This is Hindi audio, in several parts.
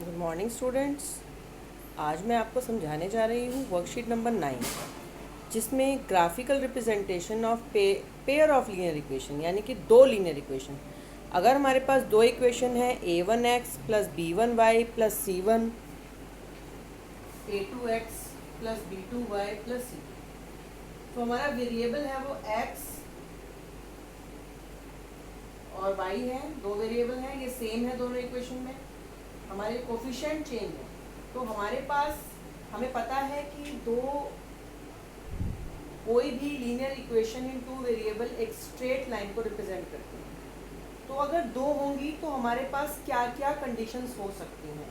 Good morning students. आज मैं आपको समझाने जा रही हूँ वर्कशीट नंबर 9, जिसमें graphical representation of pair of linear equation, यानी कि दो लीनियर इक्वेशन। अगर हमारे पास दो इक्वेशन है a1x plus b1y plus c1 a2x plus b2y plus c, तो हमारा वेरिएबल है वो x और y है, दो वेरिएबल हैं, ये सेम है दोनों इक्वेशन में। हमारे कोफिशिएंट चेंज है, तो हमारे पास हमें पता है कि कोई भी linear equation in two variable एक स्ट्रेट लाइन को रिप्रेजेंट करती है। तो अगर दो होंगी तो हमारे पास क्या क्या कंडीशंस हो सकती हैं।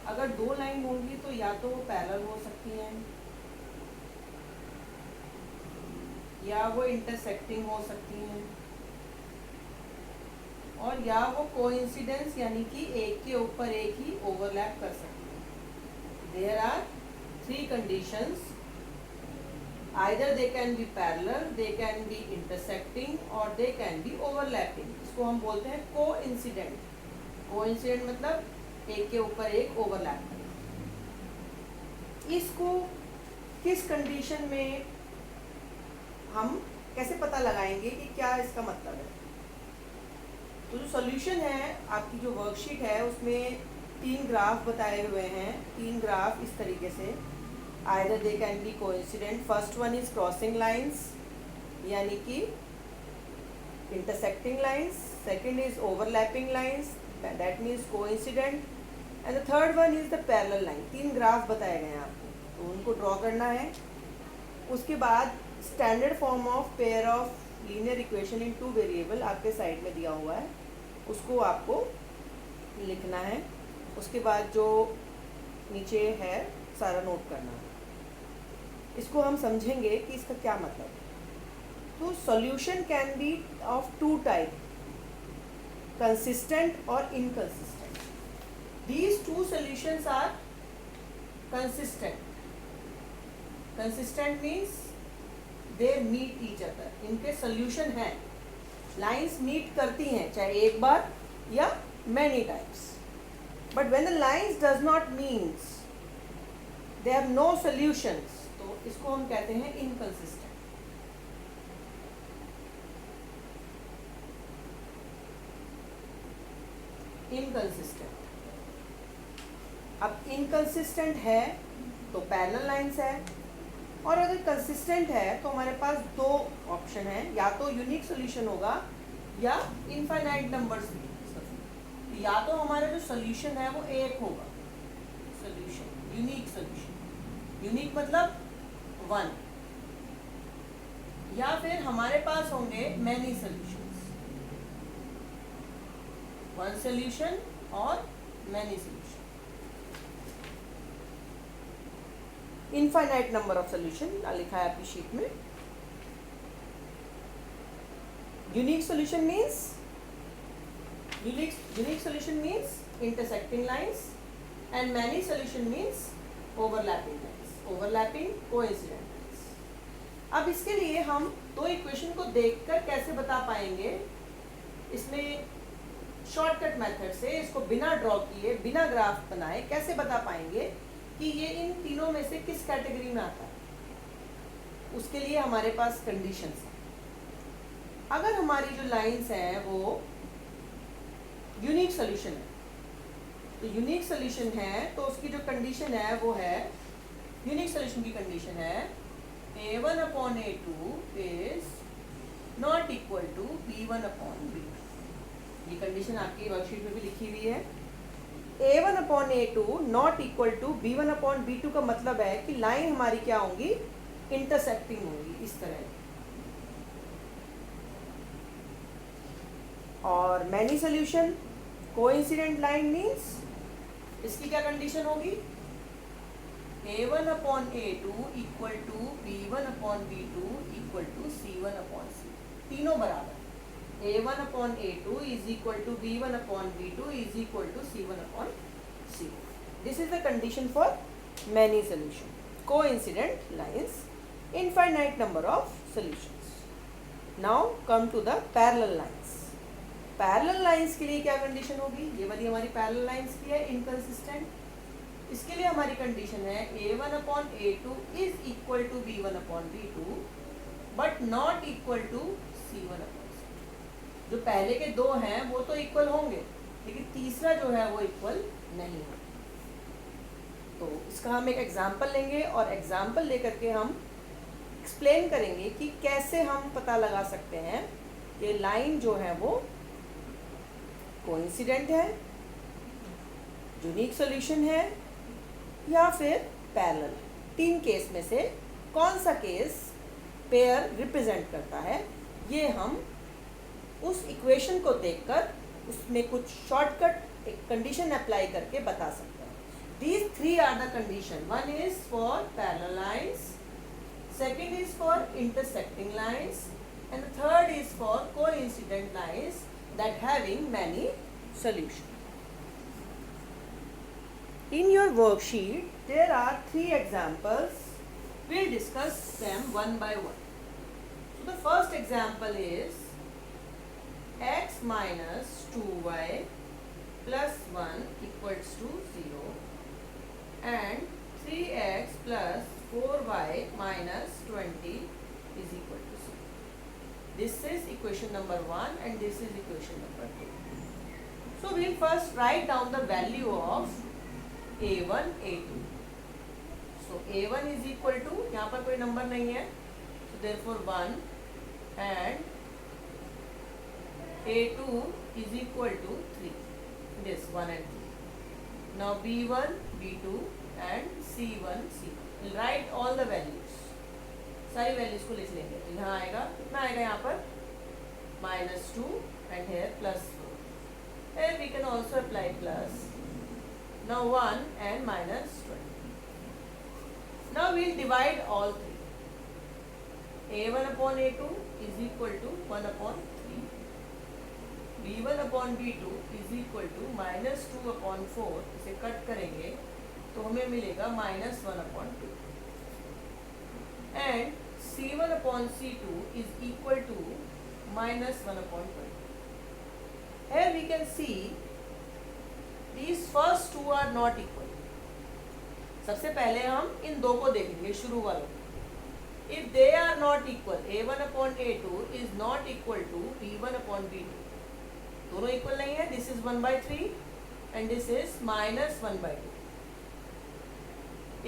अगर दो लाइन होंगी तो या तो वो पैरेलल हो सकती हैं, या वो इंटरसेक्टिंग हो सकती हैं, और या वो कोइंसिडेंस यानी कि एक के ऊपर एक ही ओवरलैप कर सकती है। There are three conditions, either they can be parallel, they can be intersecting और दे कैन बी ओवरलैपिंग। इसको हम बोलते हैं कोइंसिडेंट। कोइंसिडेंट मतलब एक के ऊपर एक ओवरलैप करना। इसको किस कंडीशन में हम कैसे पता लगाएंगे कि क्या इसका मतलब है। तो जो सॉल्यूशन है, आपकी जो वर्कशीट है उसमें तीन ग्राफ बताए हुए हैं। तीन ग्राफ इस तरीके से, either they can B coincident. First one is crossing lines यानी कि intersecting lines, second is overlapping lines that means coincident, and the third one is the parallel line. तीन ग्राफ बताए गए हैं आपको, तो उनको ड्रॉ करना है। उसके बाद standard form of pair of linear equation in two variable आपके साइड में दिया हुआ है, उसको आपको लिखना है। उसके बाद जो नीचे है सारा नोट करना है। इसको हम समझेंगे कि इसका क्या मतलब है। तो solution can be of two type, consistent और inconsistent. These two solutions are consistent. Consistent means they meet each other, इनके सॉल्यूशन हैं, लाइंस मीट करती हैं, चाहे एक बार या many times. But when the lines does not means they have no solutions, तो इसको हम कहते हैं इनकंसिस्टेंट। इनकंसिस्टेंट। अब इनकंसिस्टेंट है तो पैरेलल लाइंस है, और अगर कंसिस्टेंट है तो हमारे पास दो ऑप्शन है, या तो यूनिक सोल्यूशन होगा या इनफाइनाइट नंबर्स। या तो हमारा जो सोल्यूशन है वो एक होगा, सोल्यूशन यूनिक सोल्यूशन, यूनिक मतलब वन, या फिर हमारे पास होंगे मैनी सोल्यूशंस, वन सोल्यूशन और many solution. Infinite number of solution लिखा है आपकी शीट में। Unique solution means intersecting lines, and many solution means overlapping lines, overlapping coincident lines. अब इसके लिए हम दो इक्वेशन को देखकर कैसे बता पाएंगे, इसमें शॉर्टकट मेथड से, इसको बिना ड्रॉ किए बिना ग्राफ बनाए कैसे बता पाएंगे कि ये इन तीनों में से किस कैटेगरी में आता है। उसके लिए हमारे पास कंडीशंस हैं। अगर हमारी जो लाइंस हैं वो यूनिक सोल्यूशन है, तो यूनिक सोल्यूशन है तो उसकी जो कंडीशन है वो है, यूनिक सोल्यूशन की कंडीशन है a1/a2 is not equal to b1/b2। ये कंडीशन आपकी वर्कशीट में भी लिखी हुई है। a1/a2 not equal to b1/b2 का मतलब है कि लाइन हमारी क्या होंगी, इंटरसेक्टिंग होंगी इस तरह। और many solution coincident line means इसकी क्या कंडीशन होगी, a1/a2 equal to b1/b2 equal to c1/c, तीनों बराबर। a1/a2 is equal to b1/b2 is equal to c1/c. This is the condition for many solution. Coincident lines, infinite number of solutions. Now come to the parallel lines. Parallel lines के लिए क्या कंडीशन होगी, ये वाली हमारी पैरेलल लाइंस की है इनकंसिस्टेंट। इसके लिए हमारी कंडीशन है a1/a2 is equal to b1/b2 but not equal to c1/c2। जो पहले के दो हैं वो तो इक्वल होंगे, लेकिन तीसरा जो है वो इक्वल नहीं है। तो इसका हम एक एग्जाम्पल लेंगे और एग्जाम्पल लेकर के हम एक्सप्लेन करेंगे कि कैसे हम पता लगा सकते हैं कि लाइन जो है वो कोइंसिडेंट है, यूनिक सॉल्यूशन है या फिर पैरेलल है। तीन केस में से कौन सा केस पेयर रिप्रेजेंट करता है, ये हम उस इक्वेशन को देखकर उसमें कुछ शॉर्टकट एक कंडीशन अप्लाई करके बता सकते हैं। These three are the condition. One is for parallel lines, second is for intersecting lines, and the third is for coincident lines that having many solutions. In your worksheet, there are three examples. We'll discuss them one by one. So the first example is x minus 2y plus 1 equals to 0 and 3x plus 4y minus 20 is equal to 0. This is equation number 1 and this is equation number 2. So we'll first write down the value of a1, a2. So a1 is equal to, यहाँ पर कोई नंबर नहीं है, so therefore 1 and a2 is equal to 3. This 1 and 3. Now b1, b2 and c1, c2. We'll write all the values. सारी वैल्यूज को लिख लेंगे। तो यहाँ आएगा, कितना आएगा यहाँ पर -2 and here +4. Here we can also apply plus. Now 1 and -20. Now we'll divide all three. a1/a2 is equal to 1/3. b1/b2 is equal to -2/4. इसे कट करेंगे तो हमें मिलेगा -1/2. And c1/c2 is equal to -1/20. Here we can see these first two are not equal. सबसे पहले हम इन दो को देखेंगे, शुरू वालों को. If they are not equal, a1/a2 is not equal to b1/b2. दोनों इक्वल नहीं है. This is 1/3 and this is -1/2.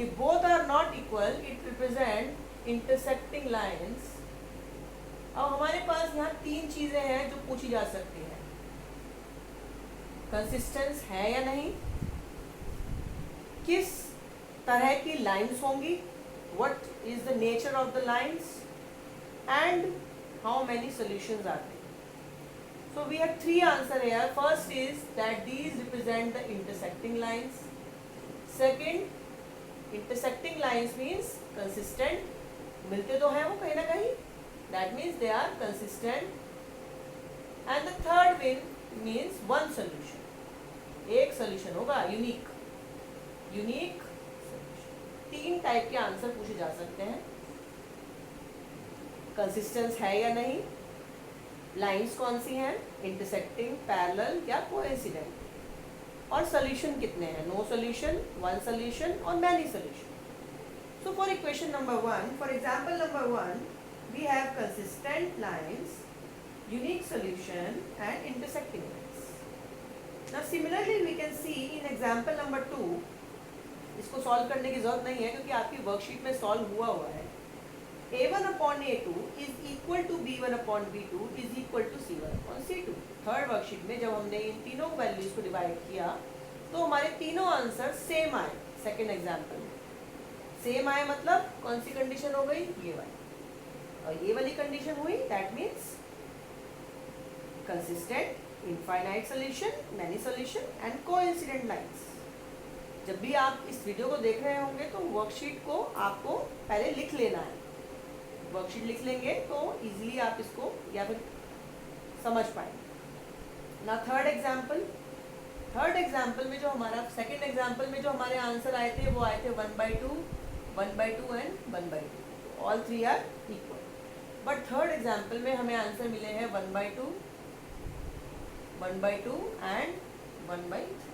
If both are not equal, it represent intersecting lines. अब हमारे पास यहाँ तीन चीजें हैं जो पूछी जा सकती हैं. कंसिस्टेंस है या नहीं, किस तरह की लाइंस होंगी, what is the nature of the lines, and how many solutions are there. So we have three answers here. First is that these represent the intersecting lines. Second, intersecting lines means consistent. मिलते तो हैं वो कहीं ना कहीं. That means they are consistent. And the third means one solution. एक solution होगा, unique. Unique solution. तीन टाइप के आंसर पूछे जा सकते हैं. कंसिस्टेंस है या नहीं, लाइंस कौन सी हैं, इंटरसेक्टिंग, पैरेलल या कोइंसिडेंट, और सोल्यूशन कितने हैं, नो सोल्यूशन, वन सोल्यूशन और many solution. So for equation number 1, for example number 1, we have consistent lines, unique solution and intersecting lines. Now similarly we can see in example number 2, इसको सॉल्व करने की जरूरत नहीं है क्योंकि आपकी वर्कशीट में सॉल्व हुआ है. a1/a2 is equal to b1/b2 is equal to c1/c2. Third worksheet में जब हमने इन तीनों वैल्यूज को डिवाइड किया तो हमारे तीनों आंसर सेम आए. सेकेंड एग्जाम्पल में सेम आए मतलब कौन सी कंडीशन हो गई, ये वाली, और ये वाली कंडीशन हुई. That means consistent, infinite solution, many solution and coincident lines. जब भी आप इस वीडियो को देख रहे होंगे तो वर्कशीट को आपको पहले लिख लेना है. वर्कशीट लिख लेंगे तो इजीली आप इसको या फिर समझ पाएंगे. ना थर्ड एग्जाम्पल में जो हमारा सेकेंड एग्जाम्पल में जो हमारे आंसर आए थे वो आए थे 1/2, 1/2 and 1/2. All three are equal. But third example में हमें आंसर मिले हैं 1/2, 1/2 and 1/3.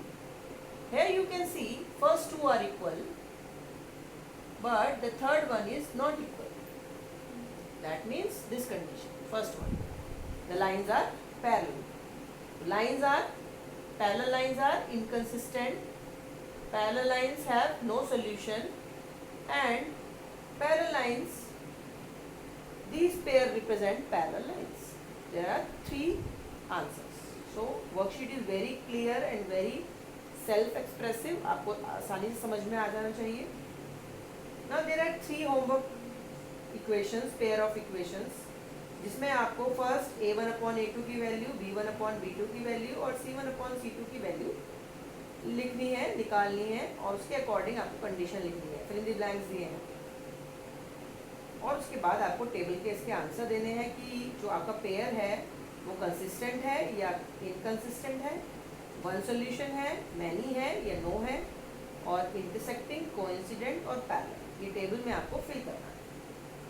Here you can see first two are equal, but the third one is not equal. That means this condition, first one, the lines are parallel. Parallel lines are inconsistent. Parallel lines have no solution, and parallel lines, these pair represent parallel lines. There are three answers. So worksheet is very clear and very self-expressive. आपको आसानी से समझ में आ जाना चाहिए. Now there are three homework equations, pair of equations, जिसमें आपको फर्स्ट a1/a2 की वैल्यू, b1/b2 की वैल्यू और c1/c2 की वैल्यू लिखनी है, निकालनी है, और उसके अकॉर्डिंग आपको कंडीशन लिखनी है. फिल इन द ब्लैंक्स दिए हैं, और उसके बाद आपको टेबल के इसके आंसर देने हैं कि जो आपका पेयर है वो कंसिस्टेंट है या इनकंसिस्टेंट है, वन सॉल्यूशन है, मैनी है या नो है, और इंटरसेक्टिंग, कोइंसिडेंट और पैरेलल. ये टेबल में आपको फिल करना है.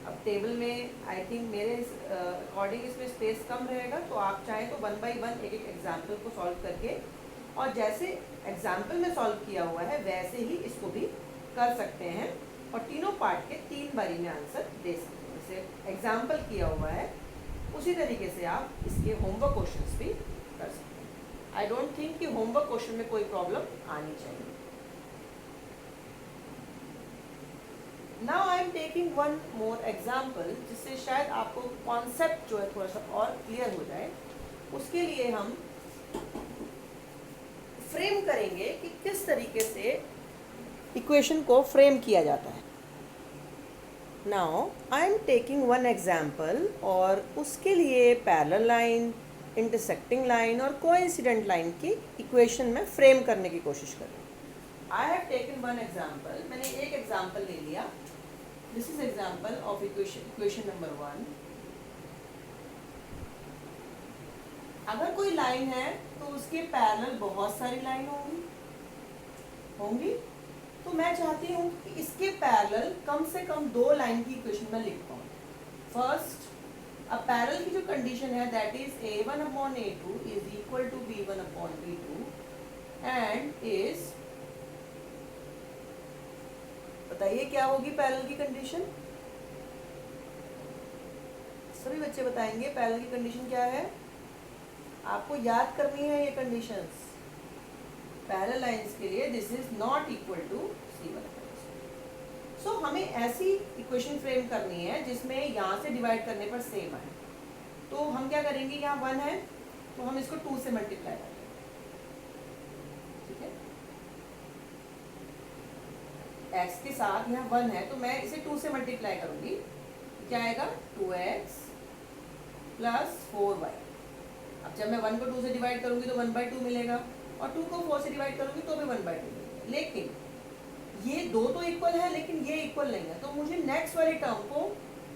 अब टेबल में आई थिंक मेरे अकॉर्डिंग इसमें स्पेस कम रहेगा, तो आप चाहें तो 1 by 1 एक एक एग्जाम्पल को सॉल्व करके, और जैसे एग्जाम्पल में सॉल्व किया हुआ है वैसे ही इसको भी कर सकते हैं, और तीनों पार्ट के 3 बारी में आंसर दे सकते हैं. जैसे एग्जाम्पल किया हुआ है उसी तरीके से आप इसके होमवर्क क्वेश्चंस भी कर सकते हैं. आई डोंट थिंक कि होमवर्क क्वेश्चन में कोई प्रॉब्लम आनी चाहिए. Now I am taking one more example, जिससे शायद आपको कॉन्सेप्ट जो है थोड़ा सा और क्लियर हो जाए. उसके लिए हम फ्रेम करेंगे कि किस तरीके से इक्वेशन को फ्रेम किया जाता है. Now I am taking one example, और उसके लिए पैरेलल लाइन, इंटरसेक्टिंग लाइन और कोइंसिडेंट लाइन की इक्वेशन में फ्रेम करने की कोशिश करें. I have taken one example, मैंने एक एग्जाम्पल ले लिया. This is example of equation number 1. अगर कोई लाइन है तो उसके पैरेलल बहुत सारी लाइन होंगी, तो मैं चाहती हूँ कि इसके पैरेलल कम से कम 2 लाइन की इक्वेशन में लिख पाऊँ. फर्स्ट, अब पैरेलल की जो कंडीशन है that is a1/a2 is equal to b1/b2 and is, बताइए क्या होगी पैरेलल की कंडीशन. सभी बच्चे बताएंगे पैरेलल की कंडीशन क्या है. आपको याद करनी है ये कंडीशंस पैरेलल लाइंस के लिए. This is not equal to c1. So हमें ऐसी इक्वेशन फ्रेम करनी है जिसमें यहाँ से डिवाइड करने पर सेम आए. तो हम क्या करेंगे, यहाँ 1 है तो हम इसको 2 से मल्टीप्लाई करेंगे. ठीक है, x के साथ यहाँ 1 है तो मैं इसे 2 से मल्टीप्लाई करूंगी. क्या आएगा, 2x प्लस 4y. अब जब मैं 1 को 2 से डिवाइड करूंगी तो 1/2 मिलेगा, और 2 को 4 से डिवाइड करूंगी तो भी 1/2 मिलेगा. लेकिन ये दो तो इक्वल है, लेकिन ये इक्वल नहीं है, तो मुझे नेक्स्ट वाली टर्म को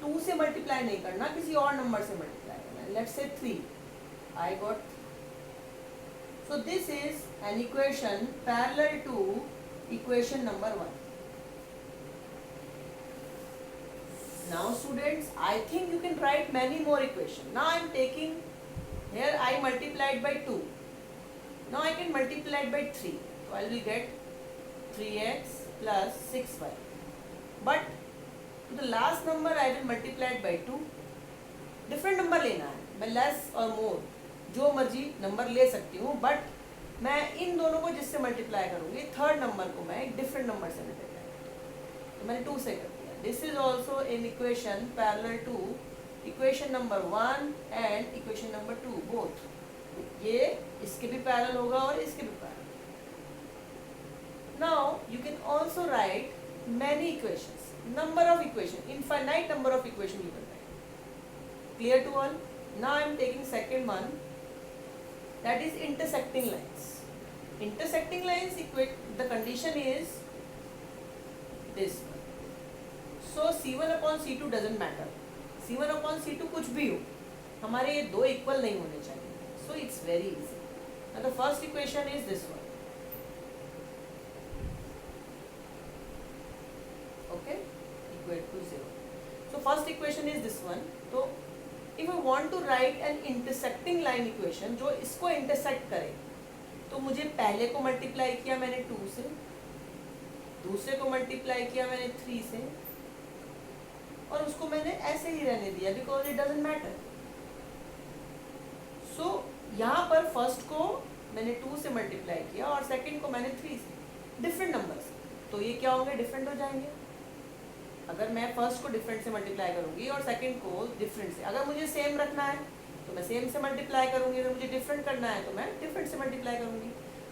2 से मल्टीप्लाई नहीं करना, किसी और नंबर से मल्टीप्लाई करना है. Let's say 3. I got, so this is an equation parallel to equation number 1. Now students, I think you can write many more equations. Now I am taking, here I multiplied by 2. Now I can multiply it by 3. So I will get 3x plus 6y. But to the last number I will multiply it by 2. Different number लेना है, मैं less और more जो मर्जी नंबर ले सकती हूँ, बट मैं इन दोनों को जिससे मल्टीप्लाई करूँगी, थर्ड नंबर को मैं एक डिफरेंट नंबर से मल्टीप्लाई करूँगी. तो मैंने 2 से कर दिया. This is also an equation parallel to equation number 1 and equation number 2 both. ये इसके भी पैरेलल होगा और इसके भी parallel. Now you can also write many equations, number of equation, infinite number of equation you can write. Clear to all? Now I am taking second one, that is intersecting lines. Intersecting lines, the condition is this one. So c1/c2 doesn't matter. c1/c2 कुछ भी हो, हमारे ये दो इक्वल नहीं होने चाहिए. So it's very easy. Now the first equation is this one. Okay, equal to 0. So first equation is this one. तो if I want to write an intersecting line equation जो इसको इंटरसेक्ट करे, तो मुझे पहले को मल्टीप्लाई किया मैंने 2 से, दूसरे को मल्टीप्लाई किया मैंने 3 से, और उसको मैंने ऐसे ही रहने दिया बिकॉज इट डजंट मैटर। सो यहाँ पर फर्स्ट को मैंने 2 से मल्टीप्लाई किया और सेकंड को मैंने 3 से, डिफरेंट नंबर्स, तो ये क्या होंगे, डिफरेंट हो जाएंगे। अगर मैं फर्स्ट को डिफरेंट से मल्टीप्लाई करूंगी और सेकंड को डिफरेंट से, अगर मुझे सेम रखना है तो मैं सेम से मल्टीप्लाई करूंगी, अगर मुझे डिफरेंट करना है तो मैं डिफरेंट से मल्टीप्लाई करूंगी।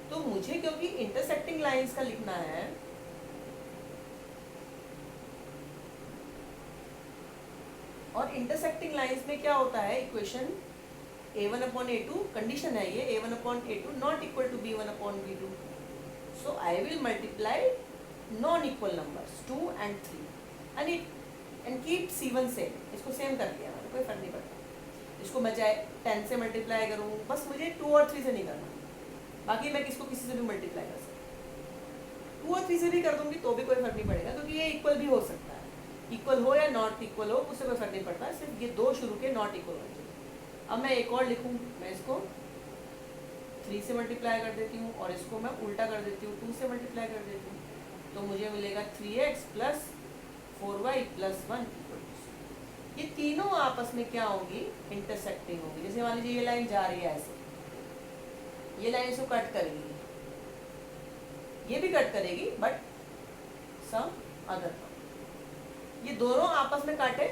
तो मुझे क्योंकि इंटरसेक्टिंग लाइंस का लिखना है, और इंटरसेक्टिंग लाइंस में क्या होता है, इक्वेशन a1/a2 कंडीशन है ये, a1/a2 not equal to b1/b2। So I will multiply non equal numbers 2 and 3 and keep c1 same. इसको सेम कर दिया मैंने, कोई फर्क नहीं पड़ता। इसको मैं चाहे 10 से मल्टीप्लाई करूँ, बस मुझे 2 और 3 से नहीं करना, बाकी मैं किसको किसी से भी मल्टीप्लाई कर सकती हूँ। 2 और 3 से भी कर दूंगी तो भी कोई फर्क नहीं पड़ेगा, क्योंकि ये इक्वल भी हो सकता है, इक्वल हो या नॉट इक्वल हो उससे कोई फर्क नहीं पड़ता, सिर्फ ये 2 शुरू के नॉट इक्वल होने चाहिए। अब मैं एक और लिखूँ, मैं इसको 3 से मल्टीप्लाई कर देती हूँ और इसको मैं उल्टा कर देती हूँ, 2 से मल्टीप्लाई कर देती हूँ, तो मुझे मिलेगा 3x + 4y + 1 = ये तीनों आपस में क्या होंगी, इंटरसेक्टिंग होंगी। जैसे मान लीजिए ये लाइन जा रही है ऐसे, ये लाइन इसको कट करेगी, ये भी कट करेगी, बट सम अदर, ये दोनों आपस में काटे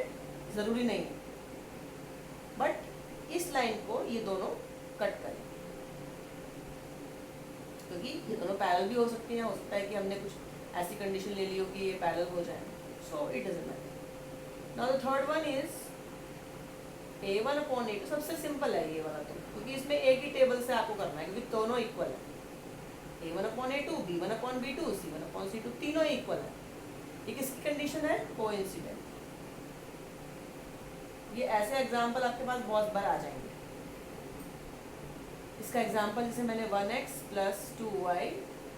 जरूरी नहीं है, बट इस लाइन को ये दोनों कट करें, क्योंकि ये दोनों पैरेलल भी हो सकती हैं। हो सकता है कि हमने कुछ ऐसी कंडीशन ले ली हो कि ये पैरेलल हो जाए, so it doesn't matter. Now the third one is a1/a2। सबसे सिंपल है ये वाला, तो क्योंकि इसमें एक ही टेबल से आपको करना है, क्योंकि दोनों इक्वल है। a1/a2, b1/b2, c1/c2 तीनों ही इक्वल है। ये किसकी कंडीशन है, कोइंसिडेंट। ये ऐसे एग्जाम्पल आपके पास बहुत बार आ जाएंगे। इसका एग्जाम्पल जैसे मैंने 1x + 2y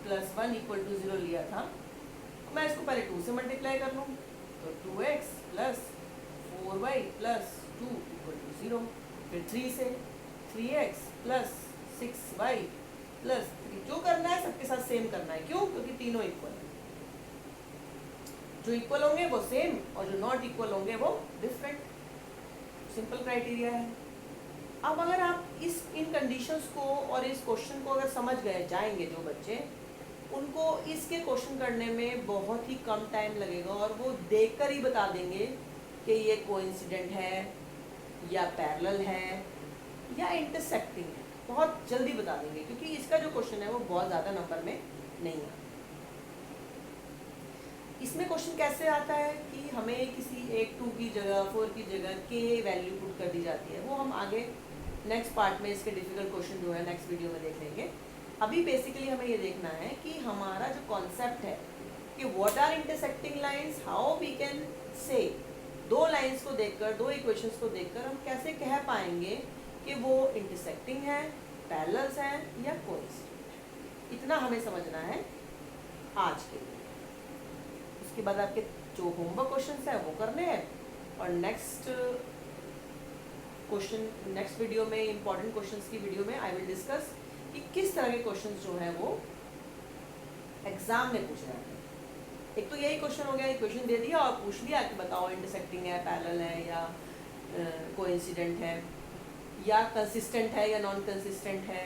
+ 1 = 0 लिया था, तो मैं इसको पहले 2 से मल्टीप्लाई कर लूँ, तो 2x + 4y + 2 = 0, फिर 3 से 3x + 6y + 3, जो करना है सबके साथ सेम करना है। क्यों, क्योंकि तीनों इक्वल है। जो इक्वल होंगे वो सेम और जो नॉट इक्वल होंगे वो डिफरेंट। सिंपल क्राइटेरिया है। अब अगर आप इन कंडीशंस को और इस क्वेश्चन को अगर समझ गए जाएंगे, जो बच्चे, उनको इसके क्वेश्चन करने में बहुत ही कम टाइम लगेगा और वो देखकर ही बता देंगे कि ये कोइंसिडेंट है या पैरेलल है या इंटरसेक्टिंग है। बहुत जल्दी बता देंगे, क्योंकि इसका जो क्वेश्चन है वो बहुत ज़्यादा नंबर में नहीं आता। इसमें क्वेश्चन कैसे आता है कि हमें किसी 1 2 की जगह 4 की जगह के वैल्यू पुट कर दी जाती है, वो हम आगे नेक्स्ट पार्ट में इसके डिफिकल्ट क्वेश्चन जो है नेक्स्ट वीडियो में देख लेंगे। अभी बेसिकली हमें ये देखना है कि हमारा जो कॉन्सेप्ट है कि what are intersecting lines, how we can say, दो लाइंस को देखकर, दो इक्वेशंस को देखकर हम कैसे कह पाएंगे कि वो इंटरसेक्टिंग है, पैरेलल्स हैं या कोइंसिडेंट। इतना हमें समझना है आज के लिए। उसके बाद आपके जो होमवर्क क्वेश्चंस है वो करने हैं, और नेक्स्ट वीडियो में, इंपॉर्टेंट क्वेश्चंस की वीडियो में आई विल डिस्कस कि किस तरह के क्वेश्चंस जो हैं वो एग्जाम में पूछे जाते हैं। एक तो यही क्वेश्चन हो गया, इक्वेशन दे दिया और पूछ लिया कि बताओ इंटरसेक्टिंग है, पैरेलल है या कोइंसिडेंट है, या कंसिस्टेंट है या नॉन कंसिस्टेंट है,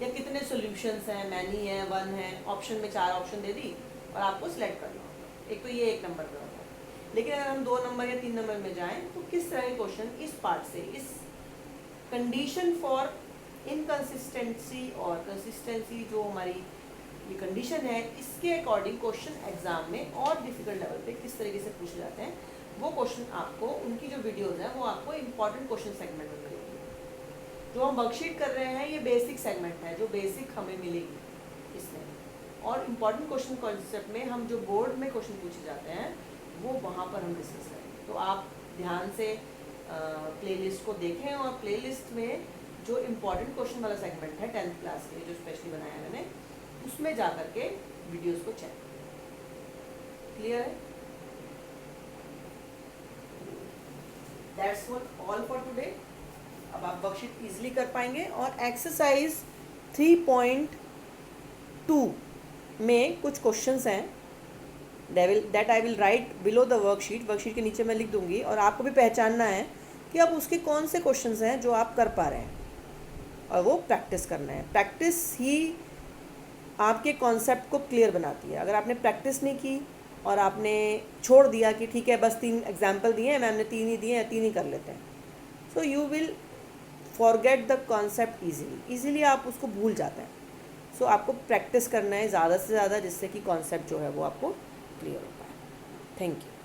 या कितने सॉल्यूशंस हैं, मैनी है, 1 है, ऑप्शन में 4 ऑप्शन दे दी और आपको सिलेक्ट करना होगा। एक तो ये 1 नंबर पर होता है। लेकिन अगर हम 2 नंबर या 3 नंबर में जाएं तो किस तरह के क्वेश्चन इस पार्ट से, इस कंडीशन फॉर इनकंसिस्टेंसी और कंसिस्टेंसी, जो हमारी ये कंडीशन है, इसके अकॉर्डिंग क्वेश्चन एग्जाम में और डिफिकल्ट लेवल पे किस तरीके से पूछे जाते हैं, वो क्वेश्चन आपको, उनकी जो वीडियोज़ हैं वो आपको इंपॉर्टेंट क्वेश्चन सेगमेंट में मिलेगी। जो हम वर्कशीट कर रहे हैं ये बेसिक सेगमेंट है, जो बेसिक हमें मिलेगी इसमें, और इम्पॉर्टेंट क्वेश्चन कॉन्सेप्ट में हम जो बोर्ड में क्वेश्चन पूछे जाते हैं वो वहाँ पर हम डिस्कस करेंगे। तो आप ध्यान से प्लेलिस्ट को देखें, और प्लेलिस्ट में जो इम्पॉर्टेंट क्वेश्चन वाला सेगमेंट है 10th क्लास के लिए जो स्पेशली बनाया है मैंने, उसमें जा कर के वीडियोज़ को चेक करें। क्लियर है? That's all for today. अब आप वर्कशीट इजीली कर पाएंगे। और एक्सरसाइज 3.2 में कुछ क्वेश्चंस हैं that I will write below the worksheet के नीचे मैं लिख दूंगी, और आपको भी पहचानना है कि अब उसके कौन से क्वेश्चंस हैं जो आप कर पा रहे हैं, और वो प्रैक्टिस करना है। प्रैक्टिस ही आपके कॉन्सेप्ट को क्लियर बनाती है। अगर आपने प्रैक्टिस नहीं की और आपने छोड़ दिया कि ठीक है बस 3 एग्जाम्पल दिए हैं, मैम ने 3 ही दिए हैं, 3 ही कर लेते हैं, so you will forget the concept easily आप उसको भूल जाते हैं। सो आपको प्रैक्टिस करना है ज़्यादा से ज़्यादा, जिससे कि कॉन्सेप्ट जो है वो आपको क्लियर हो पाए। Thank you.